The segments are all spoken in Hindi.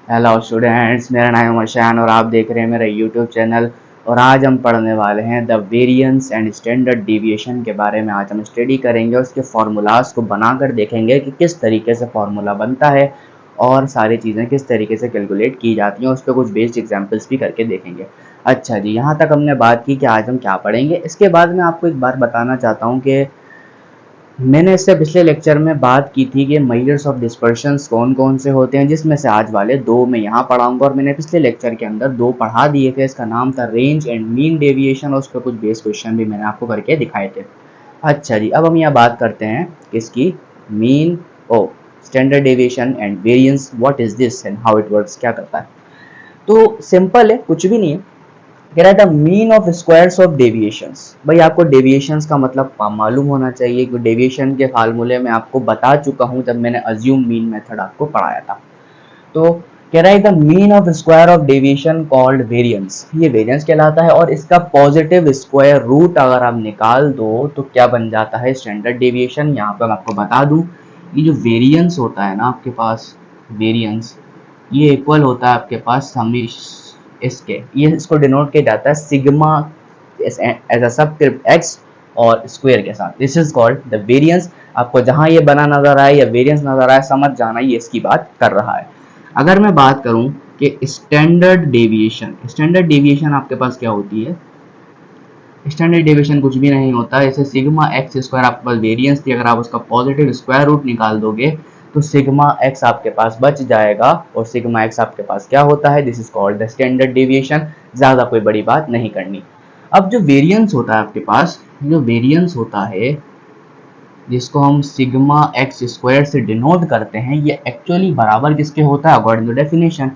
हेलो स्टूडेंट्स, मेरा नाम है मशान और आप देख रहे हैं मेरा यूट्यूब चैनल। और आज हम पढ़ने वाले हैं the variance and standard deviation के बारे में। आज हम स्टडी करेंगे, उसके फार्मूलाज को बनाकर देखेंगे कि किस तरीके से फार्मूला बनता है और सारी चीज़ें किस तरीके से कैलकुलेट की जाती हैं। उस पर कुछ बेस्ड एग्जाम्पल्स भी करके देखेंगे। अच्छा जी, यहाँ तक हमने बात की कि आज हम क्या पढ़ेंगे। इसके बाद मैं आपको एक बात बताना चाहता हूँ कि मैंने इससे पिछले लेक्चर में बात की थी कि मेजर्स ऑफ डिस्पर्शंस कौन कौन से होते हैं, जिसमें से आज वाले दो मैं यहाँ पढ़ाऊंगा। और मैंने पिछले लेक्चर के अंदर दो पढ़ा दिए थे। इसका नाम था रेंज एंड मीन डेविएशन और उस पर कुछ बेस क्वेश्चन भी मैंने आपको करके दिखाए थे। अच्छा जी, अब हम यहाँ बात करते हैं किसकी, मीन ओ standard deviation and variance. What is this and how it works, क्या करता है। तो सिंपल है, कुछ भी नहीं है। कह रहा था mean of squares of deviations. भाई आपको डेविएशंस का मतलब मालूम होना चाहिए कि डेविएशन के फार्मूले में आपको बता चुका हूं जब मैंने अज्यूम मीन मेथड आपको पढ़ाया था। तो कह रहा है the mean of square of deviation called variance, ये वेरिएंस कहलाता है। और इसका पॉजिटिव स्क्वायर रूट अगर आप निकाल दो तो क्या बन जाता है, स्टैंडर्ड डेविएशन। यहाँ पर मैं आपको बता दूं, ये जो वेरिएंस होता है ना आपके पास, वेरिएंस ये इक्वल होता है आपके पास इसके, ये इसको डिनोट किया जाता है sigma as a subscript x और स्क्वायर के साथ। This is called the variance. आपको जहां ये बना नजर आए या वेरिएंस नजर आए, समझ जाना ये इसकी बात कर रहा है। अगर मैं बात करूं कि स्टैंडर्ड डेविएशन, स्टैंडर्ड डेविएशन आपके पास क्या होती है। स्टैंडर्ड डेविएशन कुछ भी नहीं होता, जैसे सिग्मा एक्स स्क्वायर आपके पास वेरिएंस थी, अगर आप उसका पॉजिटिव स्क्वायर रूट निकाल दोगे तो सिग्मा एक्स आपके पास बच जाएगा। और सिग्मा एक्स आपके पास क्या होता है, this is called the standard deviation. ज्यादा कोई बड़ी बात नहीं करनी। अब जो वेरिएंस होता है आपके पास, जो वेरिएंस होता है जिसको हम सिग्मा एक्स स्क्वायर से डिनोट करते हैं, ये एक्चुअली बराबर किसके होता है अकॉर्डिंग टू डेफिनेशन।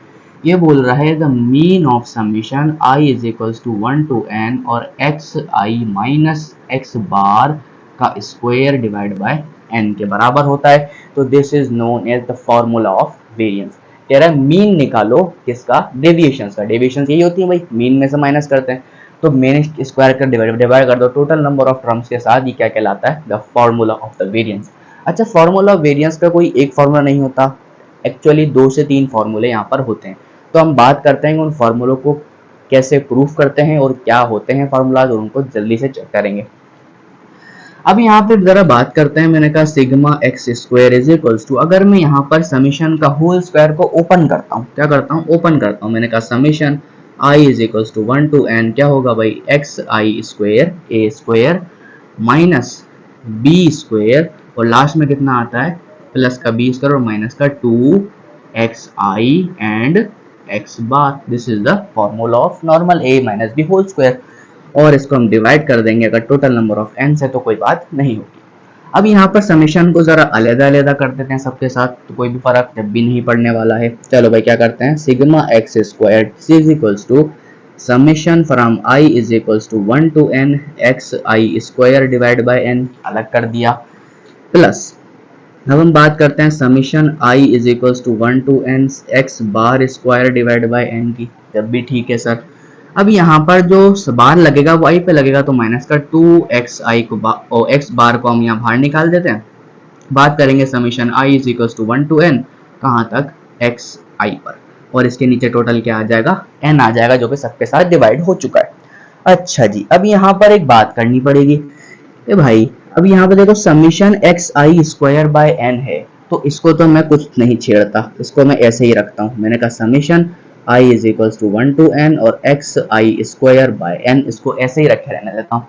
ये बोल रहा है the mean of summation i is equals to 1 to n और एक्स आई माइनस एक्स बार का स्क्वायर डिवाइड बाय n के बराबर होता है। तो this is known as the formula of variance. कह रहा है मीन निकालो किसका, डेविएशन का। डेविएशन यही होती है भाई, मीन में से माइनस करते हैं। तो मेन स्क्वायर कर डिवाइड कर दो टोटल नंबर ऑफ टर्म्स के साथ, ये क्या कहलाता है, the formula of the variance. अच्छा, फॉर्मूला ऑफ वेरिएंस का कोई एक फॉर्मूला नहीं होता, एक्चुअली 2 से 3 फॉर्मूले यहाँ पर होते हैं। तो हम बात करते हैं उन फॉर्मूलों को कैसे प्रूफ करते हैं और क्या होते हैं फॉर्मूलाज, और उनको जल्दी से चेक करेंगे। अब यहाँ पे जरा बात करते हैं, मैंने कहा sigma x square is equals to, अगर मैं यहाँ पर समीशन का होल स्क्वायर को ओपन करता हूँ, क्या करता हूँ, ओपन करता हूँ। मैंने कहा summation i is equals to 1 to n, क्या होगा भाई, x I square a square minus b square, और लास्ट में कितना आता है, प्लस का बी स्क्वायर और माइनस का 2 xi एंड x बार। This is the formula of normal a minus b whole square. और इसको हम डिवाइड कर देंगे अगर टोटल नंबर ऑफ n से, तो कोई बात नहीं होगी। अब यहाँ पर समीशन को जरा अलग-अलग कर देते हैं सबके साथ, तो कोई भी फर्क जब भी नहीं पड़ने वाला है। चलो भाई क्या करते हैं, sigma x square is equals to summation from i is equals to 1 to n x I square divide by n, अलग कर दिया, प्लस अब हम बात करते हैं summation i is equals to 1 to n x bar square divide by n की, जब भी ठीक है सर। अब यहाँ पर जो बार लगेगा वो i पे लगेगा, तो माइनस का 2xi को एक्स बार को हम यहाँ बाहर निकाल देते हैं। बात करेंगे summation i is equals to 1 to n, कहाँ तक, xi पर, और इसके नीचे टोटल क्या आ जाएगा, n आ जाएगा, जो कि सबके साथ डिवाइड हो चुका है। अच्छा जी, अब यहाँ पर एक बात करनी पड़ेगी भाई। अब यहाँ पे देखो summation x I square by n है, तो इसको तो मैं कुछ नहीं छेड़ता, इसको मैं ऐसे ही रखता हूँ। मैंने कहा summation i is equals to 1 to n और x I square by n, इसको ऐसे ही रखे रहने देता हूँ।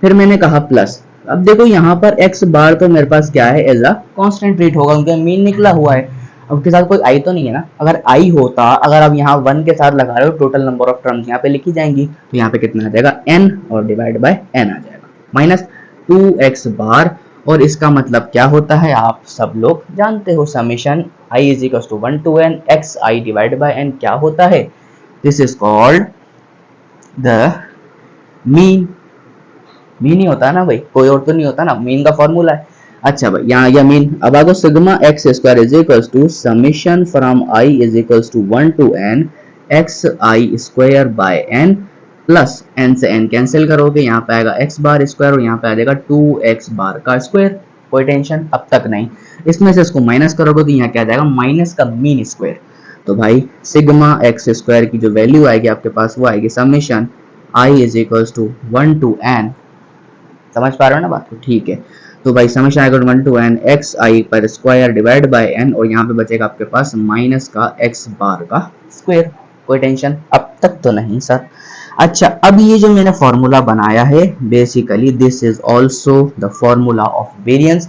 फिर मैंने कहा प्लस, अब देखो यहाँ पर एक्स बार तो मेरे पास क्या है, एज अ कॉन्स्टेंट ट्रीट होगा, उनका मीन निकला हुआ है। अब के साथ कोई आई तो नहीं है ना, अगर आई होता, अगर आप यहाँ 1 के साथ लगा रहे हो, टोटल नंबर ऑफ टर्म्स यहाँ पे लिखी जाएंगी, तो यहाँ पे कितना आ जाएगा, n और डिवाइड बाय n आ जाएगा, माइनस 2x बार। और इसका मतलब क्या होता है आप सब लोग जानते हो, summation i is equal to 1 to n x i divide by n क्या होता है, this is called the mean. Mean ही होता है ना भाई, कोई और तो नहीं होता ना, मीन का फॉर्मूला है। अच्छा भाई यहाँ यह मीन, अब आगे sigma x square is equal to summation from i is equal to 1 to n x I square by n, plus n से n कैंसिल करोगे, यहाँ पे आएगा x बार स्क्वायर और यहाँ पे आ जाएगा 2x बार का स्क्वायर। कोई टेंशन अब तक नहीं। इसमें से इसको माइनस करोगे तो यहाँ क्या आ जाएगा, माइनस का मीन स्क्वायर। तो भाई सिग्मा एक्स स्क्वायर की जो वैल्यू आएगी आपके पास वो आएगी summation I is equals to 1 to n, समझ पा रहे हो ना बात को, ठीक है। तो भाई समेशन आएगा 1 टू एन एक्स आई पर स्क्वायर डिवाइड बाय एन, और यहाँ पे बचेगा आपके पास माइनस का एक्स बार का स्क्वायर। कोई टेंशन अब तक तो नहीं सर। अच्छा, अब ये जो मैंने फॉर्मूला बनाया है basically this is also the formula of variance,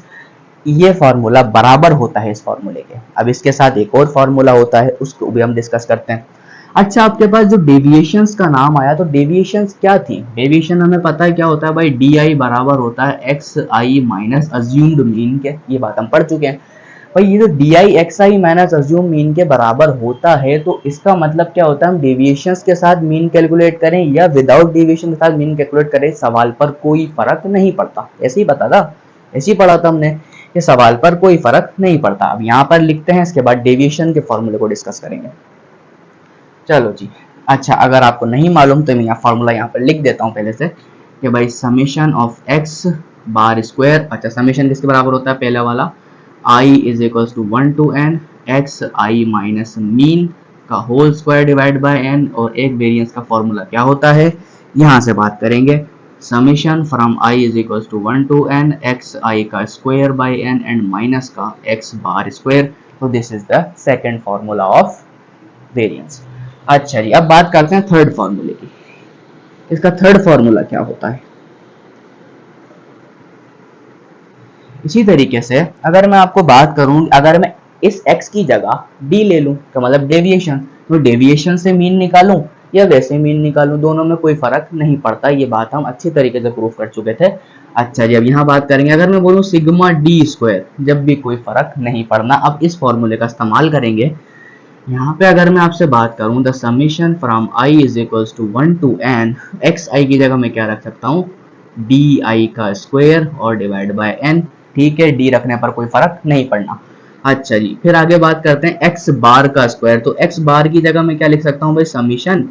ये फॉर्मूला बराबर होता है इस फॉर्मूले के। अब इसके साथ एक और फॉर्मूला होता है, उसको भी हम डिस्कस करते हैं। अच्छा, आपके पास जो डेविएशंस का नाम आया, तो डेविएशंस क्या थी? डेविएशन हमें पता है क्या होता है भाई, डी आई बराबर होता है एक्स आई माइनस अज्यूम्ड मीन के, ये बात हम पढ़ चुके हैं भाई। ये जो D I X I minus assume mean के बराबर होता है, तो इसका मतलब क्या होता है, हम डेविएशंस के साथ मीन कैलकुलेट करें या विदाउट डेविएशन के साथ मीन कैलकुलेट करें, सवाल पर कोई फर्क नहीं पड़ता। ऐसे ही बता था, ऐसे ही पढ़ा था हमने, ये सवाल पर कोई फर्क नहीं पड़ता। अब यहाँ पर लिखते हैं, इसके बाद डेविएशन के फॉर्मूले को डिस्कस करेंगे। चलो जी। अच्छा, अगर आपको नहीं मालूम तो मैं यहाँ फॉर्मूला यहाँ पर लिख देता हूँ पहले से कि भाई summation of x bar square, अच्छा समेशन किसके बराबर होता है, पहला वाला I is equal to 1 to N x I minus mean का whole square divide by N, और एक वेरिएंस का फॉर्मूला क्या होता है यहाँ से बात करेंगे, summation from I is equal to 1 to N x I का square by N and minus का एक्स बार स्क्वायर। तो this is the second formula of variance. अच्छा जी, अब बात करते हैं थर्ड फॉर्मूले की। इसका थर्ड फॉर्मूला क्या होता है? इसी तरीके से अगर मैं आपको बात करूं, अगर मैं इस x की जगह d ले लूं तो मतलब डेविएशन, तो डेविएशन से मीन निकालूं या वैसे मीन निकालूं, दोनों में कोई फर्क नहीं पड़ता। ये बात हम अच्छी तरीके से प्रूफ कर चुके थे। अच्छा जी, अब यहाँ बात करेंगे, अगर मैं बोलूं सिग्मा डी स्क्वायर, जब भी कोई फर्क नहीं पड़ना। अब इस फॉर्मूले का इस्तेमाल करेंगे। यहाँ पे अगर मैं आपसे बात करूं the summation from I is equal to 1 to N x I की जगह मैं क्या रख सकता हूँ, डी आई का स्क्वायर और डिवाइड बाय एन, ठीक है, डी रखने पर कोई फर्क नहीं पड़ना। अच्छा जी, फिर आगे बात करते हैं एक्स बार का स्क्वायर, तो एक्स बार की जगह मैं क्या लिख सकता हूँ भाई, summation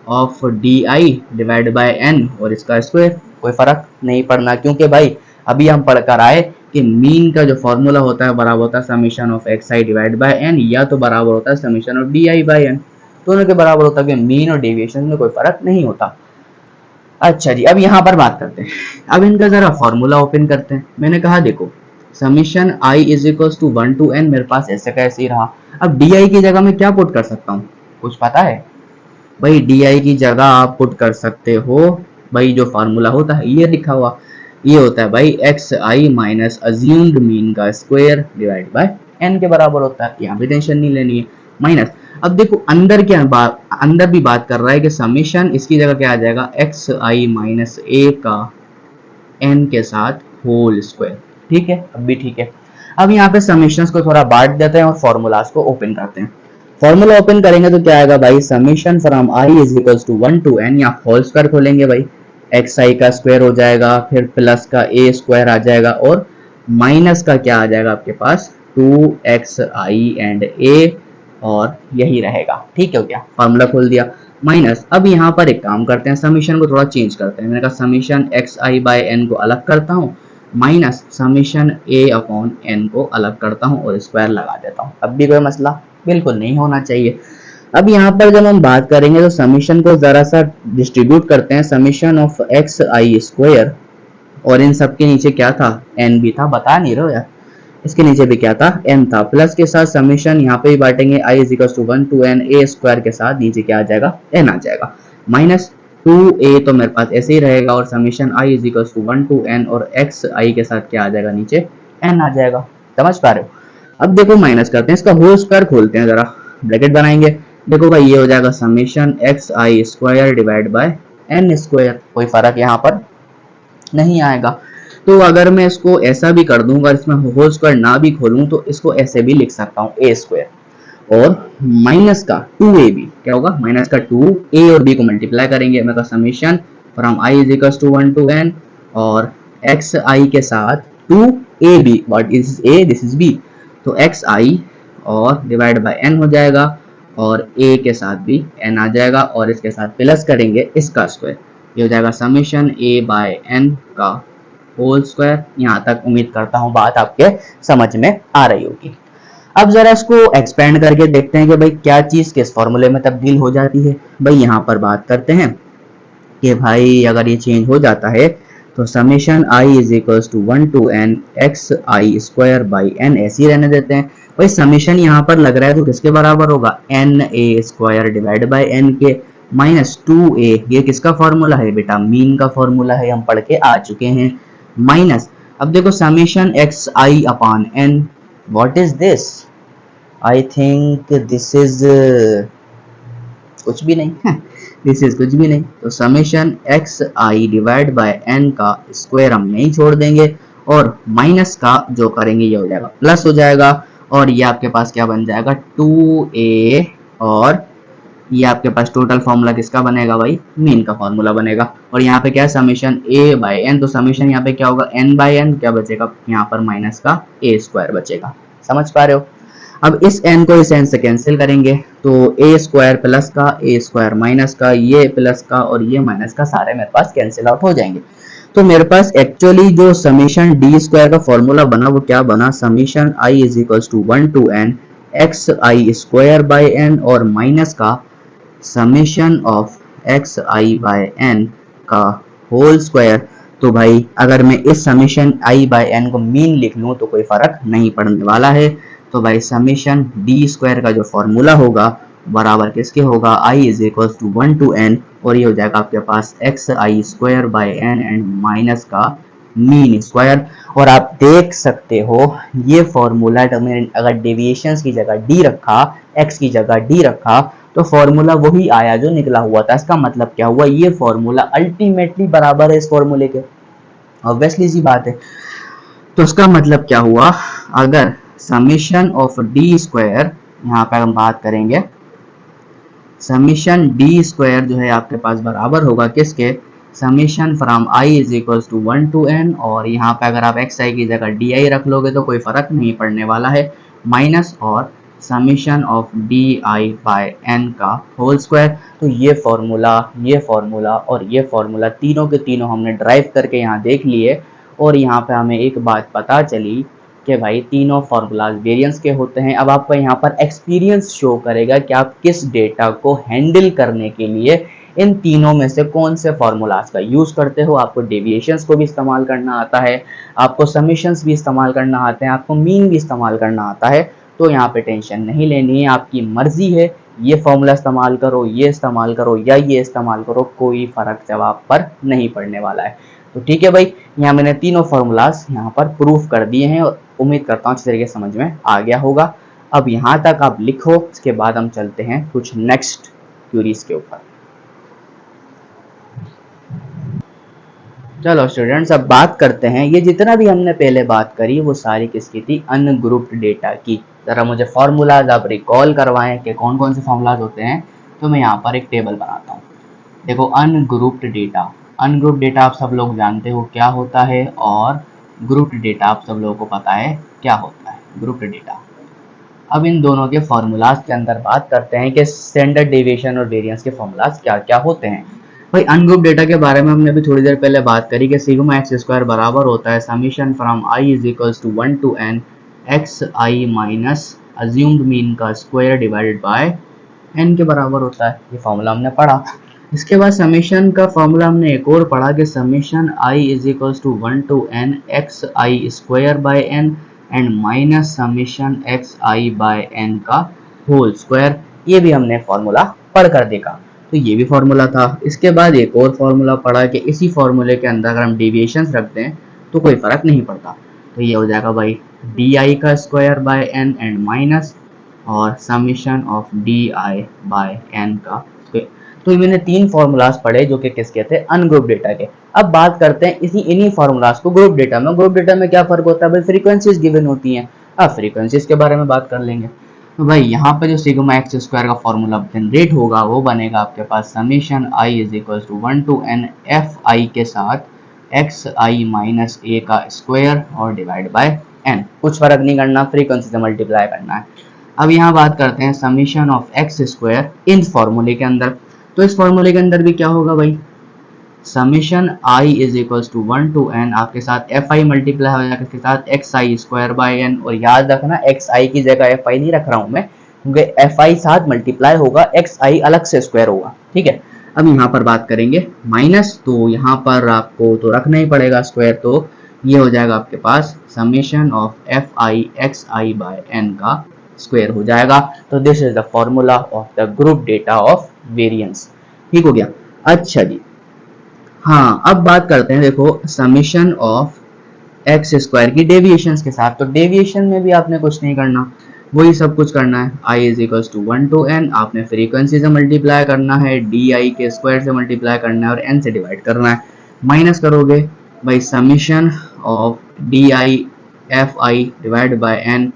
of D i divide by N और इसका स्क्वायर, कोई फर्क नहीं पड़ना, क्योंकि भाई अभी हम पढ़कर आए कि मीन का जो फॉर्मूला होता है बराबर होता है summation of x i divide by n, या तो बराबर होता है summation of D I by n, दोनों के बराबर होता है कि मीन और डेविएशन में कोई फर्क नहीं होता। अच्छा जी, अब यहाँ पर बात करते हैं, अब इनका जरा फॉर्मूला ओपन करते हैं। मैंने कहा देखो summation I is equal to 1 to n, मेरे पास ऐसे का ऐसे ही रहा। अब डी आई की जगह मैं क्या पुट कर सकता हूँ, कुछ पता है भाई? डी आई की जगह आप पुट कर सकते हो भाई, जो फार्मूला होता है ये लिखा हुआ, ये होता है भाई एक्स आई माइनस अज्यूम्ड मीन का स्क्वायर डिवाइड बाय एन के बराबर होता है। यहाँ भी टेंशन नहीं लेनी है, माइनस। अब देखो अंदर क्या बात, अंदर भी बात कर रहा है कि समेशन इसकी जगह क्या आ जाएगा, एक्स आई माइनस ए का एन के साथ होल स्क्वायर, ठीक है, अब भी ठीक है। अब यहाँ पे समेशंस को थोड़ा बांट देते हैं और फॉर्मूलाज को ओपन करते हैं। फॉर्मूला ओपन करेंगे तो क्या आएगा भाई, summation from I is equal to 1 to n, या होल स्क्वायर खोलेंगे भाई, एक्स आई का स्क्वायर हो जाएगा, फिर प्लस का ए स्क्वायर आ जाएगा, और माइनस का क्या आ जाएगा आपके पास 2xi एंड ए, और यही रहेगा, ठीक है, हो गया, फॉर्मूला खोल दिया माइनस। अब यहाँ पर एक काम करते हैं, समीशन को थोड़ा चेंज करते हैं। मैंने कहा summation x I by n को अलग करता हूँ, माइनस समीशन ए अपॉन एन को अलग करता हूँ और स्क्वायर लगा देता हूँ। अब भी कोई मसला बिल्कुल नहीं होना चाहिए। अब यहाँ पर जब हम बात करेंगे तो समीशन को जरा सा डिस्ट्रीब्यूट करते हैं, summation of x I square, और इन सब के नीचे क्या था, एन भी था, बता नहीं रहे यार, इसके नीचे भी क्या था, एन था, प्लस के साथ समीशन यहाँ पे भी बांटेंगे, I is equal to 1 to N A square के साथ नीचे क्या आ जाएगा, एन आ जाएगा, माइनस 2a तो मेरे पास ऐसे ही रहेगा, और summation i is equal to 1 to n, और x i के साथ क्या आ जाएगा, नीचे n आ जाएगा। समझ पा रहे हो? अब देखो माइनस करते हैं, इसका होल स्क्वायर खोलते हैं, जरा ब्रैकेट बनाएंगे। देखो भाई ये हो जाएगा summation x I square divide by n square, कोई फर्क यहाँ पर नहीं आएगा। तो अगर मैं इसको ऐसा भी कर दूंगा, इसमें होल स्क्वायर ना भी खोलूं तो इसको ऐसे भी लिख सकता हूँ ए स्क्वायर, और माइनस का 2a भी क्या होगा, माइनस का 2a और b को मल्टीप्लाई करेंगे, मतलब summation from i is equal to 1 to n, और एक्स आई के साथ 2ab, what is a, this is b, तो एक्स आई और डिवाइड बाय n हो जाएगा, और a के साथ भी n आ जाएगा, और इसके साथ प्लस करेंगे इसका स्क्वायर, ये हो जाएगा समीशन a बाय n का होल स्क्वायर। यहाँ तक उम्मीद करता हूँ बात आपके समझ में आ रही होगी। अब जरा इसको एक्सपेंड करके देखते हैं कि भाई क्या चीज किस फॉर्मूले में तब्दील हो जाती है। भाई यहाँ पर बात करते हैं कि भाई अगर ये चेंज हो जाता है तो summation I is equals to 1 to N x I square by n ऐसे ही रहने देते हैं। भाई समेशन यहाँ पर लग रहा है तो किसके बराबर होगा, n A square divide by n के माइनस 2a। ये किसका फॉर्मूला है बेटा, मीन का फॉर्मूला है, हम पढ़ के आ चुके हैं। माइनस अब देखो summation x i upon n, what is this, I think this is कुछ भी नहीं दिस इज कुछ भी नहीं। तो summation x i divide by N का स्क्वायर हम नहीं छोड़ देंगे और माइनस का जो करेंगे ये हो जाएगा प्लस हो जाएगा और ये आपके पास क्या बन जाएगा 2a और ये आपके पास टोटल फॉर्मूला किसका बनेगा भाई, मीन का फॉर्मूला बनेगा। और यहाँ पे क्या है समेशन a बाय एन, तो समेशन यहाँ पे क्या होगा n बाय एन, क्या बचेगा यहाँ पर माइनस का a स्क्वायर बचेगा। समझ पा रहे हो। अब इस n को इस n से कैंसिल करेंगे तो a स्क्वायर प्लस का a स्क्वायर माइनस का, ये प्लस का और ये माइनस का सारे मेरे पास कैंसिल आउट हो जाएंगे। तो मेरे पास एक्चुअली जो समेशन डी स्क्वायर का फॉर्मूला बना वो क्या बना, summation I is equals to 1 to N x I square by N और माइनस का summation of x I by N का होल स्क्वायर। तो भाई अगर मैं इस समेशन आई बाय एन को मीन लिख लूं तो कोई फर्क नहीं पड़ने वाला है। तो भाई समेशन डी स्क्वायर का जो फॉर्मूला होगा बराबर किसके होगा, i is equal to 1 to n और ये हो जाएगा आपके पास X I square by N and minus का मीन स्क्वायर। और आप देख सकते हो ये फॉर्मूला अगर डेविएशंस की जगह d रखा, x की जगह d रखा तो फॉर्मूला वही आया जो निकला हुआ था। इसका मतलब क्या हुआ, ये फॉर्मूला अल्टीमेटली बराबर है इस फॉर्मूले के, ऑब्वियसली सी बात है। तो इसका मतलब क्या हुआ, अगर समेशन ऑफ डी स्क्वायर, यहाँ पर हम बात करेंगे समेशन डी स्क्वायर जो है आपके पास बराबर होगा किसके, summation from I is equal to 1 to n और यहाँ पे अगर आप एक्स आई की जगह डी आई रख लोगे तो कोई फर्क नहीं पड़ने वाला है, माइनस और summation of D I by N का होल स्क्वायर। तो ये फॉर्मूला और ये फॉर्मूला तीनों के तीनों हमने ड्राइव करके यहाँ देख लिए और यहाँ पे हमें एक बात पता चली कि भाई तीनों फार्मूलाज वेरिएंस के होते हैं। अब आपको यहाँ पर एक्सपीरियंस शो करेगा कि आप किस डेटा को हैंडल करने के लिए इन तीनों में से कौन से फार्मूलाज का यूज़ करते हो। आपको डेविएशंस को भी इस्तेमाल करना आता है, आपको समेशंस भी इस्तेमाल करना आते हैं, आपको मीन भी इस्तेमाल करना आता है। तो यहाँ पे टेंशन नहीं लेनी है, आपकी मर्जी है, ये फॉर्मूला इस्तेमाल करो, ये इस्तेमाल करो या ये इस्तेमाल करो, कोई फ़र्क जवाब पर नहीं पड़ने वाला है। तो ठीक है भाई, यहाँ मैंने तीनों फार्मूलाज यहाँ पर प्रूफ कर दिए हैं और उम्मीद करता हूँ अच्छे तरीके से समझ में आ गया होगा। अब यहाँ तक आप लिखो, इसके बाद हम चलते हैं कुछ नेक्स्ट क्यूरीज के ऊपर। चलो स्टूडेंट्स, अब बात करते हैं, ये जितना भी हमने पहले बात करी वो सारी किसकी थी, अनग्रुप्ड डेटा की। जरा मुझे फार्मूलाज आप रिकॉल करवाएं कि कौन कौन से फार्मूलाज होते हैं। तो मैं यहाँ पर एक टेबल बनाता हूँ। देखो अनग्रुप्ड डेटा, अनग्रुप्ड डेटा आप सब लोग जानते हो क्या होता है और ग्रुप्ड डेटा आप सब लोगों को पता है क्या होता है, ग्रुप्ड डेटा। अब इन दोनों के फार्मूलाज के अंदर बात करते हैं कि स्टैंडर्ड डेविएशन और वेरिएंस के फार्मूलाज क्या क्या होते हैं। भाई अनग्रुप्ड डेटा के बारे में हमने अभी थोड़ी देर पहले बात करी कि सिग्मा एक्स स्क्वायर बराबर होता है summation from I is equals to 1 to N x I minus assumed mean का स्क्वायर डिवाइडेड बाय एन के बराबर होता है। ये फॉर्मूला हमने पढ़ा। इसके बाद समेशन का फॉर्मूला हमने एक और पढ़ा कि summation I is equals to 1 to N x I square by N and minus summation x I by N का होल स्क्वायर। ये भी हमने फॉर्मूला पढ़ कर देखा, तो ये भी फॉर्मूला था। इसके बाद एक और फॉर्मूला पढ़ा कि इसी फॉर्मूले के अंदर अगर हम डेविएशंस रखते हैं तो कोई फर्क नहीं पड़ता। तो ये हो जाएगा भाई डी आई का square by N and minus और summation of D I by N का स्क्वायर। तो मैंने तीन फॉर्मूलाज पढ़े जो कि किसके थे, अनग्रुप डेटा के। अब बात करते हैं इन्हीं फॉर्मूलाज को ग्रुप डेटा में। ग्रुप डेटा में क्या फर्क होता है भाई, फ्रीक्वेंसीज गिवन होती हैं। अब फ्रीक्वेंसीज के बारे में बात कर लेंगे। तो भाई यहाँ पे जो सिग्मा एक्स स्क्वायर का फॉर्मूला जनरेट होगा वो बनेगा आपके पास summation I is equal to 1 to N F I के साथ एक्स आई माइनस ए का स्क्वायर और डिवाइड बाय एन। कुछ फर्क नहीं करना, फ्रीक्वेंसी से मल्टीप्लाई करना है। अब यहाँ बात करते हैं समेशन ऑफ एक्स स्क्वायर इन फॉर्मूले के अंदर। तो इस फॉर्मूले के अंदर भी क्या होगा भाई, summation i is equals to 1 to n, आपके साथ एफ आई मल्टीप्लाई हो जाएगा इसके साथ x I square by n. और याद रखना एक्स आई की जगह एफ आई नहीं रख रहा हूं मैं, क्योंकि एफ आई साथ मल्टीप्लाई होगा, एक्स आई अलग से स्क्वायर होगा, ठीक है। अब यहाँ पर बात करेंगे माइनस, तो यहाँ पर आपको तो रखना ही पड़ेगा स्क्वायर, तो ये हो जाएगा आपके पास summation of F I X I by N का स्क्वायर हो जाएगा। तो this is the formula of the group data of variance. ठीक हो गया। अच्छा जी, हाँ अब बात करते हैं, देखो समीशन ऑफ एक्स स्क्वायर की डेविएशन के साथ। तो डेविएशन में भी आपने कुछ नहीं करना, वही सब कुछ करना है। I is equals to 1 to n, आपने फ्रीक्वेंसी से मल्टीप्लाई करना है, डी आई के स्क्वायर से मल्टीप्लाई करना है और n से डिवाइड करना है। माइनस करोगे by summation of D i f i divide by n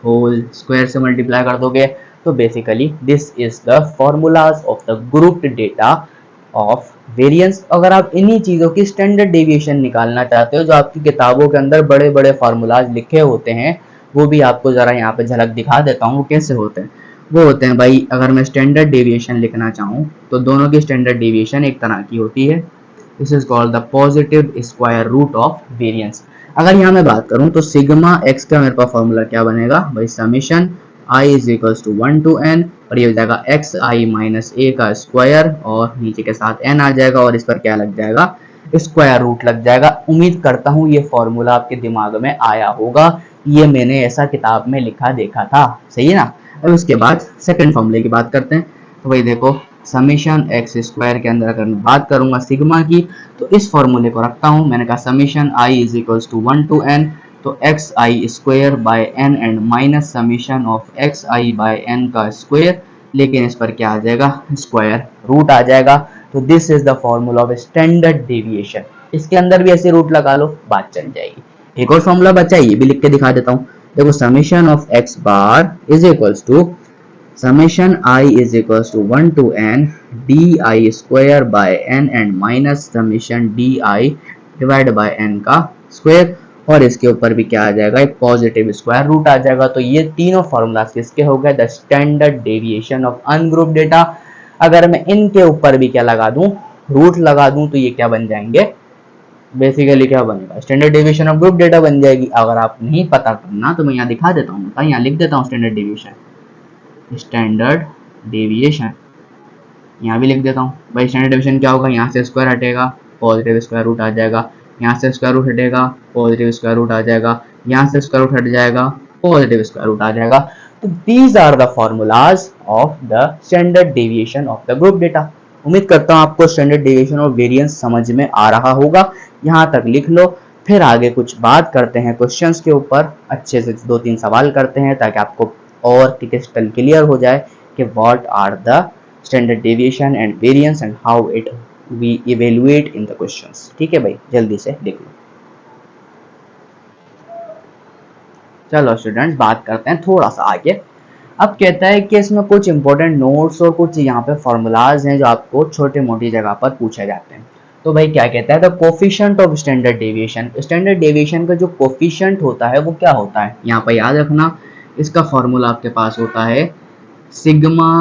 whole square से मल्टीप्लाई कर दोगे। तो basically this is the formulas of the grouped data of variance. अगर आप इन्हीं चीजों की स्टैंडर्ड डेविएशन निकालना चाहते हो, जो आपकी किताबों के अंदर बड़े बड़े फार्मूलाज लिखे होते हैं, वो भी आपको जरा यहाँ पे झलक दिखा देता हूँ वो कैसे होते हैं। वो होते हैं भाई, अगर मैं स्टैंडर्ड डेविएशन लिखना चाहूँ तो दोनों की स्टैंडर्ड डेविएशन एक तरह की होती है। This is called the positive square root of variance. अगर यहाँ मैं बात करूँ तो सिग्मा एक्स का मेरे पास फॉर्मूला क्या बनेगा भाई, summation i is equals to 1 to n, और ये हो जाएगा एक्स आई माइनस ए का स्क्वायर, और नीचे के साथ n आ जाएगा, और इस पर क्या लग जाएगा, स्क्वायर रूट लग जाएगा। उम्मीद करता हूँ ये फॉर्मूला आपके दिमाग में आया होगा, ये मैंने ऐसा किताब में लिखा देखा था, सही है ना। अब उसके बाद सेकंड फॉर्मूले की बात करते हैं। तो भाई देखो समीशन एक्स स्क्वायर के अंदर अगर मैं बात करूंगा सिग्मा की, तो इस फॉर्मूले को रखता हूं। मैंने कहा summation i is equals to 1 to n, तो x I square by N and minus summation of x I by N का स्क्वायर, लेकिन इस पर क्या आ जाएगा, स्क्वायर रूट आ जाएगा। तो this is the formula of standard deviation. इसके अंदर भी ऐसे रूट लगा लो, बात चल जाएगी। एक और फॉर्मूला बचा है, ये भी लिख के दिखा देता हूँ। देखो summation of x bar is equals to summation i is equals to 1 to n d i square by n and minus summation d i divide by n का स्क्वायर, और इसके ऊपर भी क्या आ जाएगा, एक पॉजिटिव स्क्वायर रूट आ जाएगा। तो ये तीनों फॉर्मूला किसके हो गए, the standard deviation of ungroup data. अगर मैं इनके ऊपर भी क्या लगा दूं, रूट लगा दूं, तो ये क्या बन जाएंगे, बेसिकली क्या बनेगा, standard deviation of group data बन जाएगी। अगर आप नहीं पता करना तो मैं यहाँ दिखा देता हूँ, यहाँ लिख देता हूँ स्टैंडर्ड डेविएशन, यहाँ भी लिख देता हूँ भाई। स्टैंडर्ड डेविएशन क्या होगा, यहाँ से स्क्वायर हटेगा, पॉजिटिव स्क्वायर रूट आ जाएगा, यहाँ से स्क्वायर रूट हटेगा, पॉजिटिव स्क्वायर रूट आ जाएगा, यहाँ से स्क्वायर रूट हट जाएगा, पॉजिटिव स्क्वायर रूट आ जाएगा। तो these are the formulas of the standard deviation of the group data. उम्मीद करता हूँ आपको स्टैंडर्ड डेविएशन और वेरिएंस समझ में आ रहा होगा। यहाँ तक लिख लो, फिर आगे कुछ बात करते हैं क्वेश्चंस के ऊपर, अच्छे से 2-3 सवाल करते हैं ताकि आपको और क्रिस्टल क्लियर हो जाए कि what are the standard deviation and variance and how it we evaluate in the questions. ठीक है भाई, जल्दी से देख लो। चलो स्टूडेंट्स बात करते हैं थोड़ा सा आगे। अब कहता है कि इसमें कुछ इंपॉर्टेंट नोट्स और कुछ यहाँ पे फॉर्मूलाज हैं जो आपको छोटे मोटी जगह पर पूछे जाते हैं। तो भाई क्या कहता है, the coefficient of standard deviation. Standard deviation का जो कोफिशिएंट होता है वो क्या होता है, यहाँ पर याद रखना, इसका फॉर्मूला आपके पास होता है sigma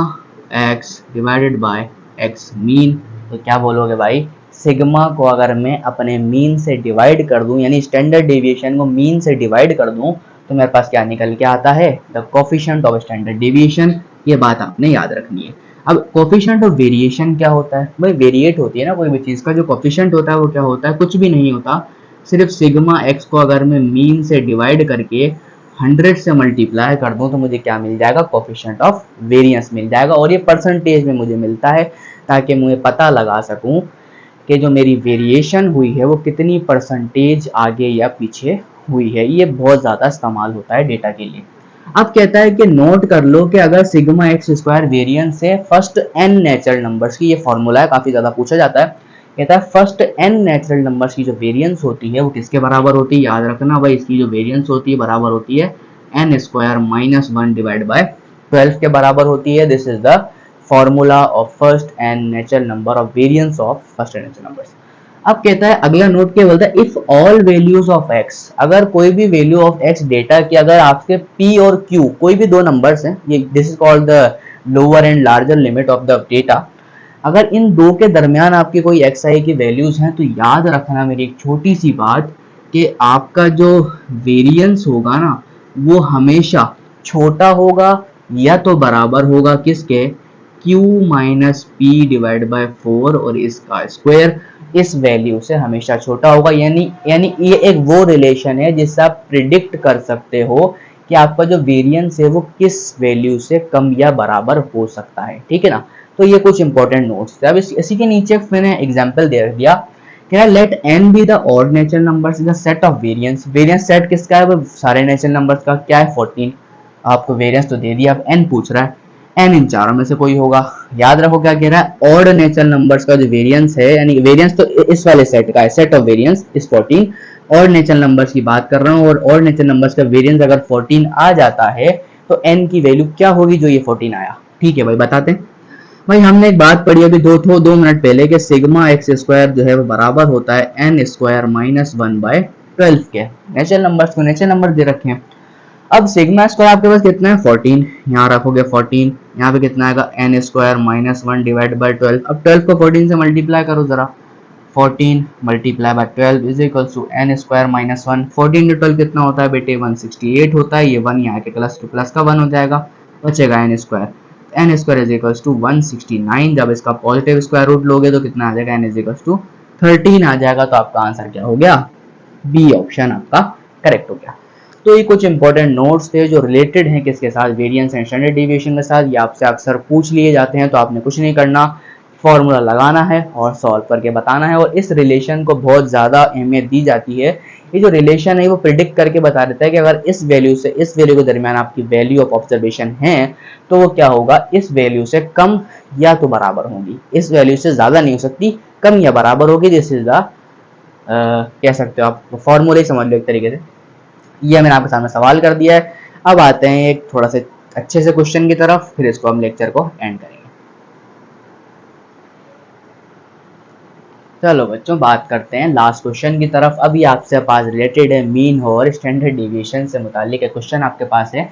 x divided by x mean. तो क्या बोलोगे भाई, सिग्मा को अगर मैं अपने मीन से डिवाइड कर दूं, यानी स्टैंडर्ड डेविएशन को मीन से डिवाइड कर दूं, तो मेरे पास क्या निकल के आता है, the coefficient of standard deviation. ये बात आपने याद रखनी है। अब कोफिशिएंट ऑफ वेरिएशन क्या होता है भाई, वेरिएट होती है ना कोई भी चीज का, जो कोफिशिएंट होता है वो क्या होता है, कुछ भी नहीं होता, सिर्फ सिग्मा एक्स को अगर मैं मीन से डिवाइड करके 100 से मल्टीप्लाई कर दूं तो मुझे क्या मिल जाएगा, कोफिशिएंट ऑफ वेरिएंस मिल जाएगा। और ये परसेंटेज में मुझे मिलता है ताकि मुझे पता लगा सकूं कि जो मेरी वेरिएशन हुई है वो कितनी परसेंटेज आगे या पीछे हुई है। ये बहुत ज़्यादा इस्तेमाल होता है डेटा के लिए। अब कहता है कि नोट कर लो कि अगर सिग्मा एक्स स्क्वायर वेरिएंस है फर्स्ट n नेचुरल नंबर्स की, ये फॉर्मूला है, काफ़ी ज़्यादा पूछा जाता है। कहता है फर्स्ट n नेचुरल नंबर्स की जो वेरिएंस होती है वो किसके बराबर होती है, याद रखना भाई, इसकी जो वेरिएंस होती है बराबर होती है n square minus 1 divide by 12 के बराबर होती है। This is the formula of first n natural number of variance of first n natural numbers. अब कहता है अगला नोट क्या बोलता है, if all values of x, अगर कोई भी वैल्यू ऑफ x डेटा की, अगर आपके p और q कोई भी दो नंबर्स हैं, ये this is called the lower and larger limit of the data, अगर इन दो के दरमियान आपकी कोई एक्स आई की वैल्यूज हैं तो याद रखना मेरी एक छोटी सी बात कि आपका जो वेरिएंस होगा ना वो हमेशा छोटा होगा या तो बराबर होगा किसके, q minus P divide by 4 और इसका स्क्वायर इस वैल्यू से हमेशा छोटा होगा। यानी ये एक वो रिलेशन है जिससे आप प्रिडिक्ट कर सकते हो कि आपका जो वेरिएंस है वो किस वैल्यू से कम या बराबर हो सकता है। ठीक है ना, तो ये कुछ इंपॉर्टेंट नोट्स थे। अब इसी के नीचे मैंने एग्जांपल दे दिया कि let n be the odd natural numbers in the set of variance. Variance set किसका है, वो सारे नेचुरल नंबर्स का। क्या है 14, आपको वेरिएंस तो दे दिया, अब n पूछ रहा है, n इन चारों में से कोई होगा। याद रखो क्या कह रहा है, ऑड नेचुरल नंबर्स का जो वेरिएंस है, यानी वेरिएंस तो इस वाले सेट का है, सेट ऑफ वेरिएंस इस 14, ऑड नेचुरल नंबर्स की बात कर रहा हूँ, और ऑड नेचुरल नंबर्स का वेरिएंस अगर 14 आ जाता है तो n की वैल्यू क्या होगी जो ये 14 आया। ठीक है भाई, बताते हैं भाई। हमने एक बात पढ़ी अभी 2 मिनट पहले कि सिग्मा एक्स स्क्वायर जो है वो बराबर होता है एन स्क्वायर माइनस 1/12 के। नेचुरल नंबर्स को नेचुरल नंबर दे रखे हैं। अब सिग्मा स्क्वायर आपके पास कितना है 14, यहाँ रखोगे 14, यहाँ पे कितना आएगा n square minus 1 divide by 12। अब 12 को 14 से मल्टीप्लाई करो जरा, 14 multiply by 12 is equal to n square minus 1। 14 into 12 कितना होता है बेटे 168 होता है। ये 1 यहाँ के प्लस टू प्लस का 1 हो जाएगा, बचेगा n square. N square is equal to 169। जब इसका पॉजिटिव स्क्वायर रूट लोगे तो कितना आ जाएगा, एन इज इक्वल टू 13 आ जाएगा। तो आपका आंसर क्या हो गया, बी ऑप्शन आपका करेक्ट हो गया। तो ये कुछ इंपॉर्टेंट नोट्स थे जो रिलेटेड हैं किसके साथ, वेरिएंस एंड स्टैंडर्ड डेविएशन के साथ। ये आपसे अक्सर पूछ लिए जाते हैं, तो आपने कुछ नहीं करना, फॉर्मूला लगाना है और सॉल्व करके बताना है। और इस रिलेशन को बहुत ज़्यादा अहमियत दी जाती है। ये जो रिलेशन है वो प्रिडिक्ट करके बता देता है कि अगर इस वैल्यू से इस वैल्यू के दरमियान आपकी वैल्यू ऑफ ऑब्जर्वेशन है तो वो क्या होगा, इस वैल्यू से कम या तो बराबर होगी। इस वैल्यू से ज़्यादा नहीं हो सकती, कम या बराबर होगी। दिस इज द कह सकते हो आप फॉर्मूला ही समझ लो एक तरीके से। ये मैंने आपके सामने सवाल कर दिया है। अब आते हैं एक थोड़ा से अच्छे से क्वेश्चन की तरफ, फिर इसको हम लेक्चर को एंड करेंगे। चलो बच्चों, बात करते हैं लास्ट क्वेश्चन की तरफ। अभी आपसे पास रिलेटेड है मीन और स्टैंडर्ड डेविएशन से मुतालिक एक क्वेश्चन आपके पास है।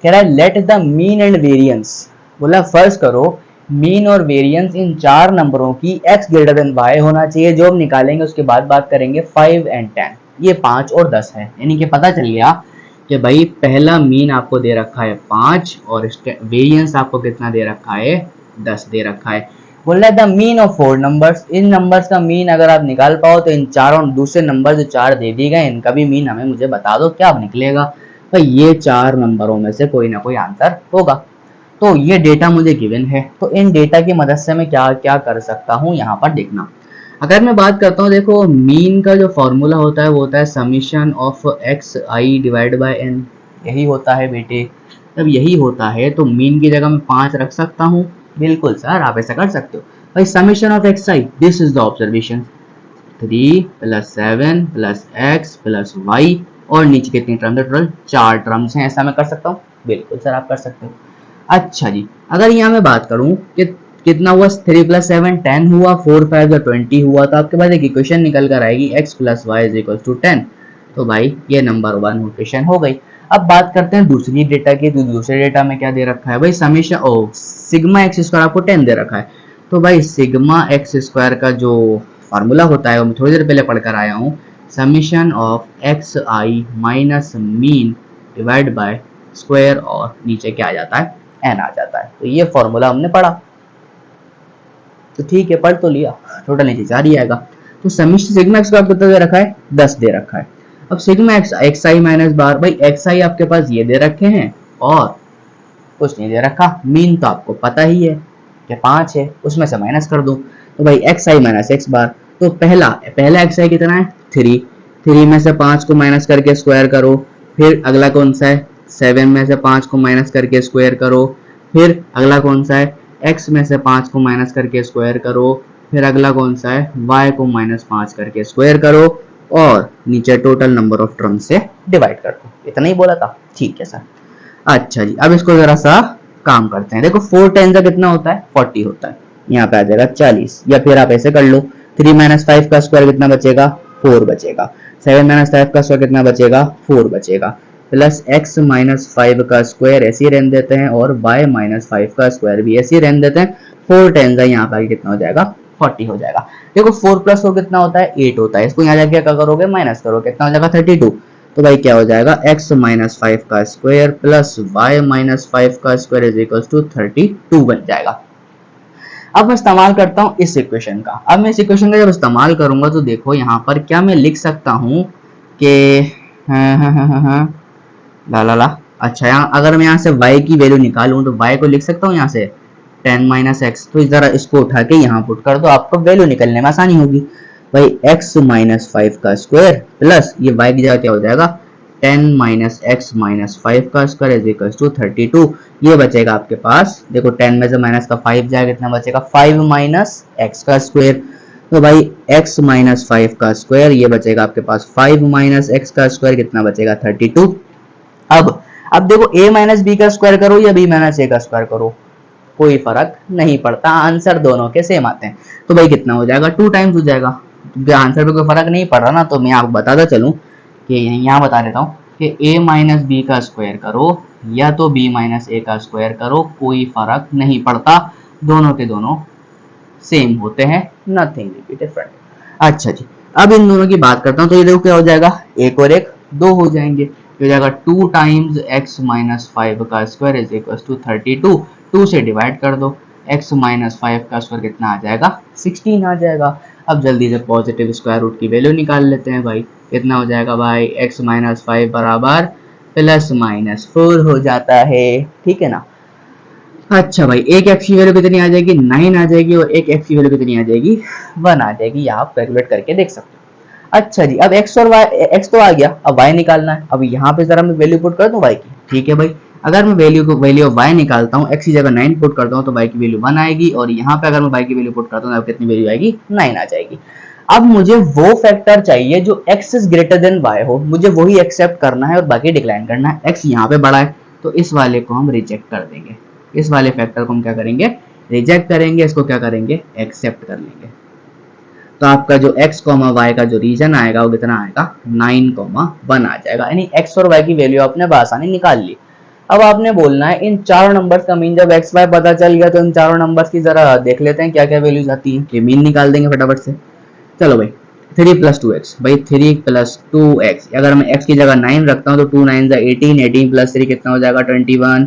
कह रहा है let the mean and variance, बोला फर्ज करो मीन और वेरिएंस इन 4 नंबरों की x ग्रेटर देन y होना चाहिए। जो हम निकालेंगे उसके बाद बात करेंगे 5 एंड 10, ये 5 और 10 है। यानी कि पता चल गया कि भाई पहला मीन आपको दे रखा है 5 और वेरिएंस आपको कितना दे रखा है, 10 दे रखा है। बोल रहा है the mean of 4 numbers, in numbers का मीन अगर आप निकाल पाओ तो इन चारों दूसरे नंबर जो 4 दे दिए गए इनका भी मीन हमें मुझे बता दो क्या निकलेगा। भाई ये 4 नंबरों में से कोई ना कोई आंसर होगा। तो ये डेटा मुझे गिवन है, तो इन डेटा की मदद से मैं क्या क्या कर सकता हूँ यहाँ पर देखना। अगर मैं बात करता हूँ, देखो मीन का जो फॉर्मूला होता है वो होता है summation of x i divide by n, यही होता है बेटे। जब यही होता है तो मीन की जगह मैं 5 रख सकता हूँ। बिल्कुल सर, आप ऐसा कर सकते हो। भाई summation of x I, this is the observation, 3 + 7 + x + y, और नीचे कितनी टर्म्स है, टोटल 4 टर्म्स हैं। ऐसा मैं कर सकता हूँ, बिल्कुल सर आप कर सकते हो। अच्छा जी, अगर यहाँ मैं बात करूँ कि कितना हुआ, 3 + 7 10 हुआ, 4 5 20 हुआ, तो आपके पास एक इक्वेशन निकल कर आएगी x + y = 10। तो भाई ये नंबर 1 इक्वेशन हो गई। अब बात करते हैं दूसरी डेटा की। तो दूसरे डेटा में क्या दे रखा है भाई, समीशन सिग्मा एक्स स्क्वायर आपको 10 दे रखा है। तो भाई सिग्मा एक्स स्क्वायर का जो फार्मूला होता है वो मैं थोड़ी देर पहले पढ़कर आया हूँ, summation of x I minus mean divide by square, और नीचे क्या आ जाता है, एन आ जाता है। तो ये फॉर्मूला हमने पढ़ा, तो ठीक है पढ़ तो लिया, टोटल नीचे 4 ही आएगा। तो समीशन सिग्मा एक्स का कितना दे रखा है, 10 दे रखा है। अब सिग्मा एक्स आई माइनस बार, भाई एक्स आई आपके पास ये दे रखे हैं और कुछ नहीं दे रखा। मीन तो आपको पता ही है कि 5 है, उसमें से माइनस कर दो। तो भाई एक्स आई माइनस एक्स बार, तो पहला एक्स आई कितना है 3 में से 5 को माइनस करके स्क्वायर करो। फिर अगला कौन सा है, 7 में से 5 को माइनस करके स्क्वायर करो। फिर अगला कौन सा है, x में से 5 को माइनस करके स्क्वायर करो। फिर अगला कौन सा है, y को -5 करके स्क्वायर करो, और नीचे टोटल नंबर ऑफ टर्म्स से डिवाइड कर दो। इतना ही बोला था, ठीक है सर। अच्छा जी, अब इसको जरा सा काम करते हैं। देखो 4 10 का कितना होता है, 40 होता है। यहाँ पे आ जाएगा 40, या फिर आप ऐसे कर लो, 3 - 5 का स्क्वायर कितना बचेगा, 4 बचेगा। 7 - 5 का स्क्वायर कितना बचेगा, 4 बचेगा, प्लस x - 5 का स्क्वायर ऐसे ही रहने देते हैं, और y - 5 का स्क्वायर भी ऐसे ही रहने देते हैं। 4 टेन का यहाँ पर कितना हो जाएगा 40 हो जाएगा। देखो 4 प्लस 4 कितना होता है 8 होता है, इसको यहाँ जाके क्या करोगे माइनस करो, कितना हो जाएगा 32। तो भाई क्या हो जाएगा x माइनस 5 का स्क्वायर प्लस y माइनस 5 का स्क्वायर इज इक्वल टू 32 बन जाएगा। अब मैं इस्तेमाल करता हूँ इस इक्वेशन का। अब मैं इस इक्वेशन का जब इस्तेमाल करूंगा तो देखो यहाँ पर क्या मैं लिख सकता हूँ कि ला ला ला, अच्छा यहाँ अगर मैं यहाँ से y की वैल्यू निकालूं तो y को लिख सकता हूँ यहाँ से 10 माइनस एक्स। तो इस तरह इसको उठा के यहाँ पुट कर दो, आपको वैल्यू निकलने में आसानी होगी। भाई x माइनस 5 का स्क्वायर प्लस ये y की जगह क्या हो जाएगा 10 माइनस एक्स माइनस 5 का स्क्वायर इज इक्वल टू 32। ये बचेगा आपके पास, देखो 10 में से माइनस का 5 जाएगा, कितना बचेगा 5 माइनस एक्स का स्क्वायर। तो भाई x माइनस 5 का स्क्वायर ये बचेगा आपके पास 5 माइनस एक्स का स्क्वायर, कितना बचेगा 32। अब देखो a माइनस बी का स्क्वायर करो या b माइनस ए का स्क्वायर करो, कोई फर्क नहीं पड़ता, आंसर दोनों के सेम आते हैं। तो भाई कितना हो जाएगा 2 टाइम्स हो जाएगा, क्योंकि आंसर पे कोई फर्क नहीं पड़ रहा ना। तो मैं आपको बताता चलूं कि यहाँ बता देता हूँ कि a माइनस बी का स्क्वायर करो या तो b माइनस ए का स्क्वायर करो, कोई फर्क नहीं पड़ता, दोनों के दोनों सेम होते हैं, नथिंग विल बी डिफरेंट। अच्छा जी, अब इन दोनों की बात करता हूँ। तो ये देखो क्या हो जाएगा, एक और एक 2 हो जाएंगे, हो जाएगा 2 टाइम्स x माइनस 5 का स्क्वायर इज इक्वल टू 32। 2 से डिवाइड कर दो, x माइनस 5 का स्क्वायर कितना आ जाएगा 16 आ जाएगा। अब जल्दी से पॉजिटिव स्क्वायर रूट की वैल्यू निकाल लेते हैं भाई, कितना हो जाएगा भाई x माइनस 5 बराबर प्लस माइनस 4 हो जाता है, ठीक है ना। अच्छा भाई, एक x की वैल्यू कितनी आ जाएगी 9 आ जाएगी, और एक x की वैल्यू कितनी आ जाएगी 1 आ जाएगी, ये आप कैलकुलेट करके देख सकते हो। अच्छा जी, अब x और y, x तो आ गया, अब y निकालना है। अब यहाँ पे जरा मैं वैल्यू पुट कर दूं y की, ठीक है भाई। अगर मैं वैल्यू ऑफ y निकालता हूँ, x की जगह 9 पुट करता हूँ तो y की वैल्यू 1 आएगी, और यहाँ पे अगर मैं y की वैल्यू पुट करता हूँ तो कितनी वैल्यू आएगी 9 आ जाएगी। अब मुझे वो फैक्टर चाहिए जो x is greater than y हो, मुझे वही एक्सेप्ट करना है और बाकी डिक्लाइन करना है। x यहाँ पे बड़ा है तो इस वाले को हम रिजेक्ट कर देंगे, इस वाले फैक्टर को हम क्या करेंगे रिजेक्ट करेंगे, इसको क्या करेंगे एक्सेप्ट कर लेंगे। तो आपका जो x, y का जो रीजन आएगा वो कितना आएगा 9,1 आ जाएगा, यानी x और y की वैल्यू आपने बआसानी निकाल ली। अब आपने बोलना है इन चारों नंबर्स का मीन, जब x y पता चल गया तो इन चारों नंबर्स की जरा देख लेते हैं क्या क्या वैल्यूज आती हैं, ये मीन निकाल देंगे फटाफट से। चलो भाई 3 प्लस 2x, भाई 3 प्लस 2x, अगर मैं x की जगह 9 रखता हूँ तो 2 9 18, 18 प्लस 3 कितना हो जाएगा 21।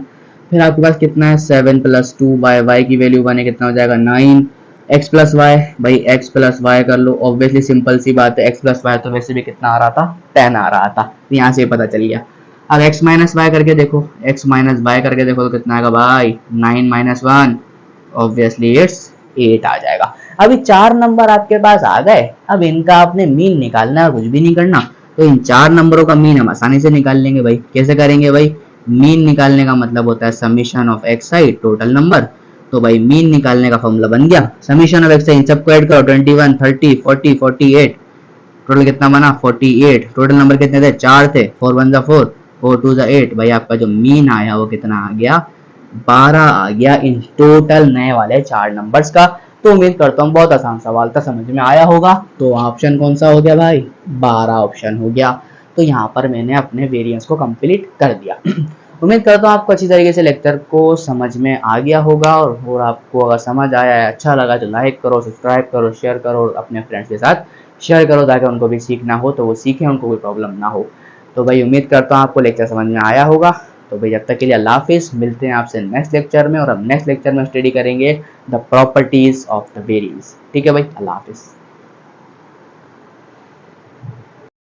फिर आपके पास कितना है 7 प्लस 2 y की वैल्यू बने कितना हो जाएगा 9, x प्लस वाई, भाई x प्लस वाई कर लो, ऑब्वियसली सिंपल सी बात है, x प्लस वाई तो वैसे भी कितना आ रहा था 10 आ रहा था, तो यहाँ से पता चल गया। अब x माइनस वाई करके देखो, x माइनस वाई करके देखो तो कितना आएगा भाई 9 माइनस 1, ऑब्वियसली इट्स 8 आ जाएगा। अभी 4 नंबर आपके पास आ गए, अब इनका आपने मीन निकालना है, कुछ भी नहीं करना। तो इन 4 नंबरों का मीन हम आसानी से निकाल लेंगे भाई। कैसे करेंगे भाई, मीन निकालने का मतलब होता है summation of x I total number. तो भाई मीन निकालने का फॉर्मूला बन गया समीशन ऑफ एक्स आई, इन सबको ऐड करो 21 30 40 48, टोटल कितना बना 48। टोटल नंबर कितने थे 4 थे, 4 1 4, 4 2 8, भाई आपका जो मीन आया वो कितना आ गया 12 आ गया इन टोटल नए वाले 4 नंबर्स का। तो उम्मीद करता हूँ बहुत आसान सवाल था, समझ में आया होगा। तो ऑप्शन कौन सा हो गया भाई 12 ऑप्शन हो गया। तो यहाँ पर मैंने अपने वेरिएंस को कंप्लीट कर दिया। उम्मीद करता हूँ आपको अच्छी तरीके से लेक्चर को समझ में आ गया होगा, और आपको अगर समझ आया है अच्छा लगा तो लाइक करो, सब्सक्राइब करो, शेयर करो, अपने फ्रेंड्स के साथ शेयर करो ताकि उनको भी सीखना हो तो वो सीखें, उनको कोई प्रॉब्लम ना हो। तो भाई उम्मीद करता हूँ आपको लेक्चर समझ में आया होगा। तो भाई जब तक के लिए अल्लाह हाफिज़, मिलते हैं आपसे नेक्स्ट लेक्चर में, और अब नेक्स्ट लेक्चर में स्टडी करेंगे the properties of the variance. ठीक है भाई, अल्लाह हाफिज़।